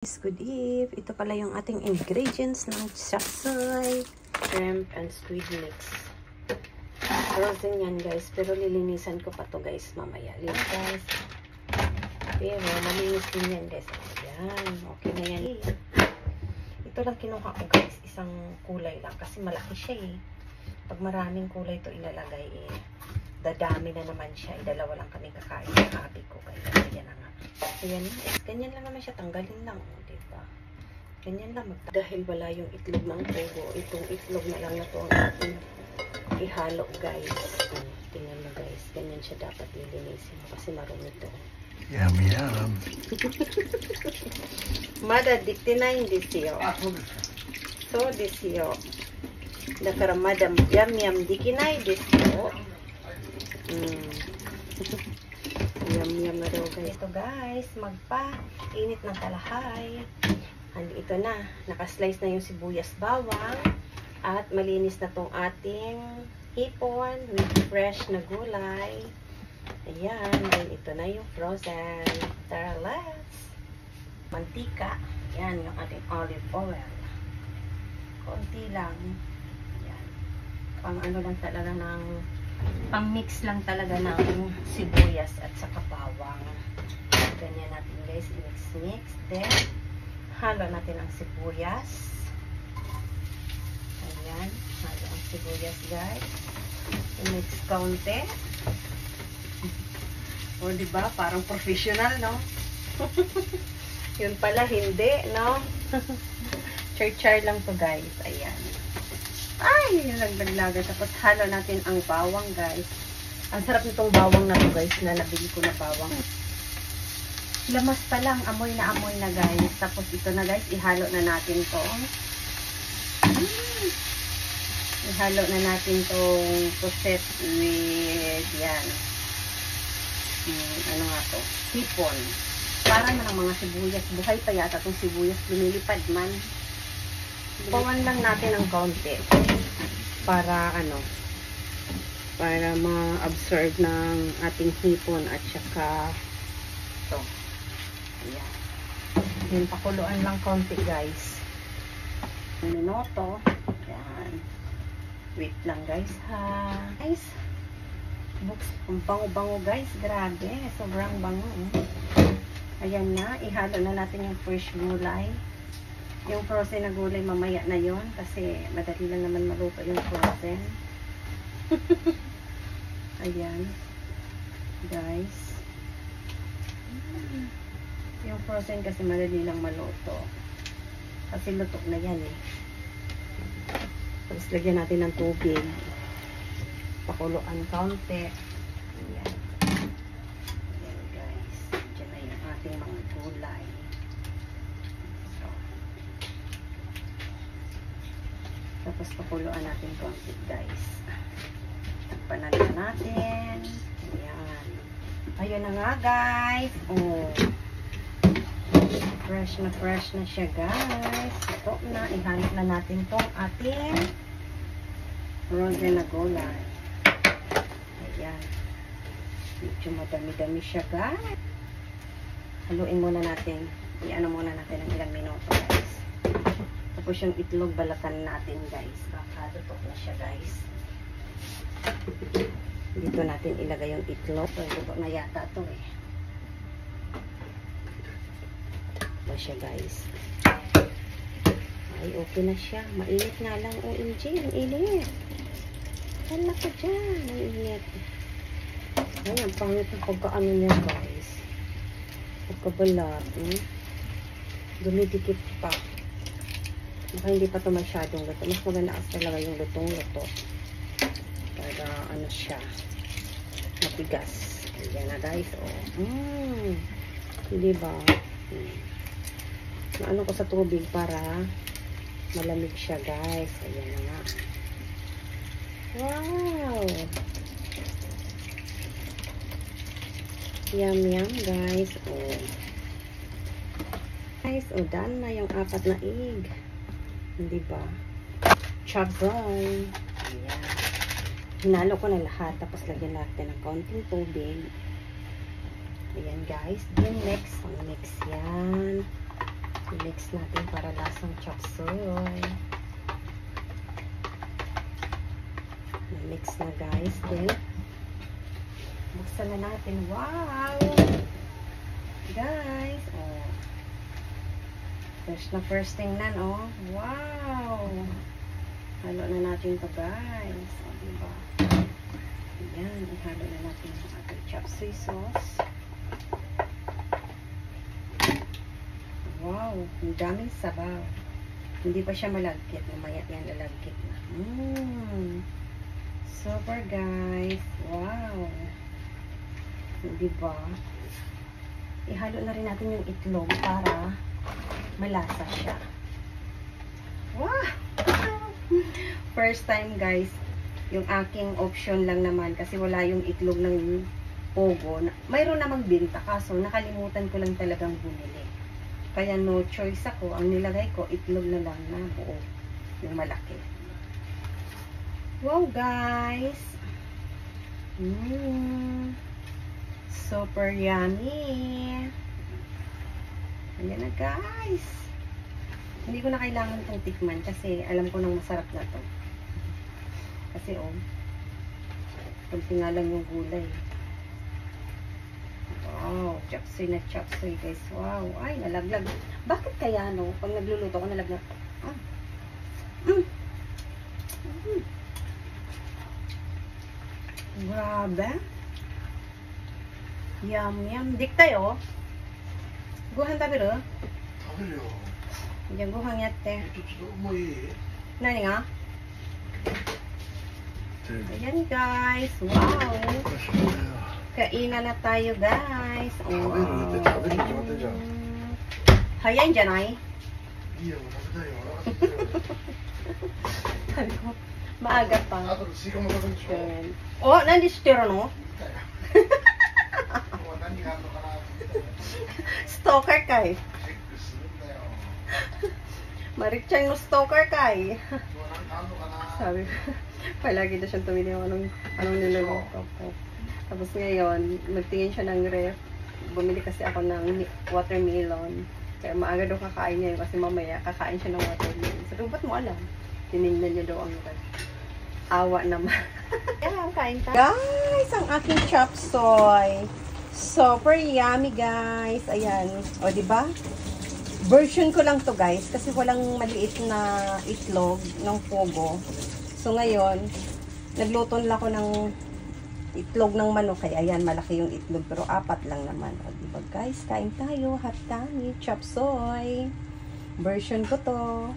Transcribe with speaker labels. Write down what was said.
Speaker 1: Good eve. Ito pala yung ating ingredients ng chapsay, shrimp, and squid mix. Frozen yan guys, pero lilinisan ko pa to guys mamaya. Guys. Pero malinis din yan guys. Ayan, okay na yan. Ito lang kinuha ko guys, isang kulay lang kasi malaki siya eh. Pag maraming kulay to ilalagay eh, dadami na naman siya. Dalawa lang kami kakain ng habi ko guys. Ayan na nga. Ayan, ganyan lang naman siya, tanggalin lang, diba? Ganyan lang, dahil wala yung itlog ng pugo, itong itlog na lang na to ang ating ihalo, guys. Tingnan mo, guys, ganyan siya dapat lilinisin kasi marumi to.
Speaker 2: Yum, yum.
Speaker 1: Mada, diktinay hindi siyo. So, disiyo. Dakara, madam, yum, yum, dikinay disiyo. Yum na daw guys. Ito guys, magpa-init ng kalahay. And ito na, nakaslice na yung sibuyas bawang. At malinis na tong ating hipon with fresh na gulay. Ayan, then ito na yung frozen. Tara, let's. Mantika. Ayan, yung ating olive oil. Konti lang. Ayan. Pang ano lang talaga ng pang-mix lang talaga ng sibuyas at saka bawang. Ganyan natin guys, i-mix-mix. Then, halo natin ang sibuyas. Ayan, halo ang sibuyas guys. I-mix kaunti. O diba, parang professional, no? Yun pala, hindi, no? Char-char lang to guys. Ayan. Ay, nilaglag-laga. Tapos halo natin ang bawang guys. Ang sarap nitong bawang na to guys, na nabili ko na bawang. Lamas pa lang, amoy na guys. Tapos ito na guys, ihalo na natin to. Ihalo na natin tong process with yan. Ano nga to? Hipon. Parang ng mga sibuyas. Buhay pa yata tong sibuyas. Lumilipad man. Bawan lang natin ng kaunti para ano, para ma-absorb ng ating hipon at saka ito. Ayan. Then pakuluan lang kaunti guys. Minuto. Ayan. Wait lang guys ha. Guys, ang bango-bango guys. Grabe. Sobrang bango. Ayan na. Ihalo na natin yung fresh gulay. Yung frozen na gulay mamaya na yon kasi madali lang naman maluto yung frozen. Ayan. Guys. Yung frozen kasi madali lang maluto. Kasi luto na yan eh. Tapos lagyan natin ng tubig. Pakuluan kaunti. Ayan. Ayan guys. Diyan na yung ating mga gulay. Tapos pakuluan natin konti guys. Takpan na natin. Ayan. Ayun na nga guys. Oh. Fresh na siya guys. Ito na. Ihanap na natin tong ating frozen na gulay. Ayan. Medyo madami-dami siya guys. Haluin muna natin. Iano muna natin ng ilang minuto guys. Tapos yung itlog balatan natin guys. Baka luto na siya guys. Dito natin ilagay yung itlog. Luto na yata ito eh. Ito siya guys. Ay okay na siya. Mainit nga lang. OMG, ang init. Hala ka dyan. Ang init. Ay, ang pangit na pagkaano niya guys. Pagkabalat. Dumidikit pa. Baka hindi pa ito masyadong luto. Mas maganda kasi talaga yung lutong-luto. Para ano siya. Mapigas. Ayan na guys. Oh. Diba? Ano ko sa tubig para malamig siya guys. Ayan na nga. Wow! Yum yum guys. Oh. Guys, oh done na yung 4 na egg. Hindi ba? Chabay. Ayan. Hinalo ko na lahat. Tapos lagyan natin ng konting tubig. Ayan guys. Then next, mix yan. I-mix natin para lasang chop suey. I-mix na guys. Then, buksan na natin. Wow! Guys, oh. First tingnan, oh. Wow! Halo na natin ito guys. O, diba? Ayan, ihalo na natin yung ating chop suey sauce. Wow, ang daming sabaw. Hindi pa siya malagkit. Mamaya yan lalagkit na. Super guys. Wow. Diba? Ihalo na rin natin yung itlog para malasa siya. Wow! First time guys, yung aking option lang naman kasi wala yung itlog ng pogo. Mayroon namang binta kaso nakalimutan ko lang talagang bumili. Kaya no choice ako. Ang nilagay ko, itlog na lang na buo. Yung malaki. Wow, guys! Super yummy! Ayan na, guys! Hindi ko na kailangan itong tikman kasi alam ko nang masarap na to. Kasi, oh, kunti nga lang yung gulay. Wow, chapsoy na chapsoy guys. Wow, ay nalaglag. Bakit kaya no? Pag nagluluto ko nalaglag. Grabe. Yum yum. Dik tayo. Guhan tabi ro?
Speaker 2: Tabi ro.
Speaker 1: Diyan guhan yatte.
Speaker 2: Ito mo
Speaker 1: Nani nga? Ayan guys. Wow. Kainan na tayo, guys. Oh. Hayan dyan ay. Maaga pa. Oh, nandistiro no? Stalker kay. Marikchang no stalker kay. Sabi ko, palagi na siyang tumili yung anong niluluto ko. Tapos ngayon, nagtingin siya ng ref. Bumili kasi ako ng watermelon. Kaya maaga daw kakain niya yun kasi mamaya kakain siya ng watermelon. So, ba't mo alam? Tinignan niya daw ang ref. Awa naman. Yan, kain tayo. Guys, ang aking chop suey. Super yummy, guys. Ayan. O, diba? Version ko lang to guys. Kasi walang maliit na itlog ng pogo. So, ngayon, nagluto nila ako ng itlog ng manok. Kaya ayan, malaki yung itlog. Pero 4 lang naman. O, diba guys? Kain tayo. Hot tummy. Chop suey. Version ko to.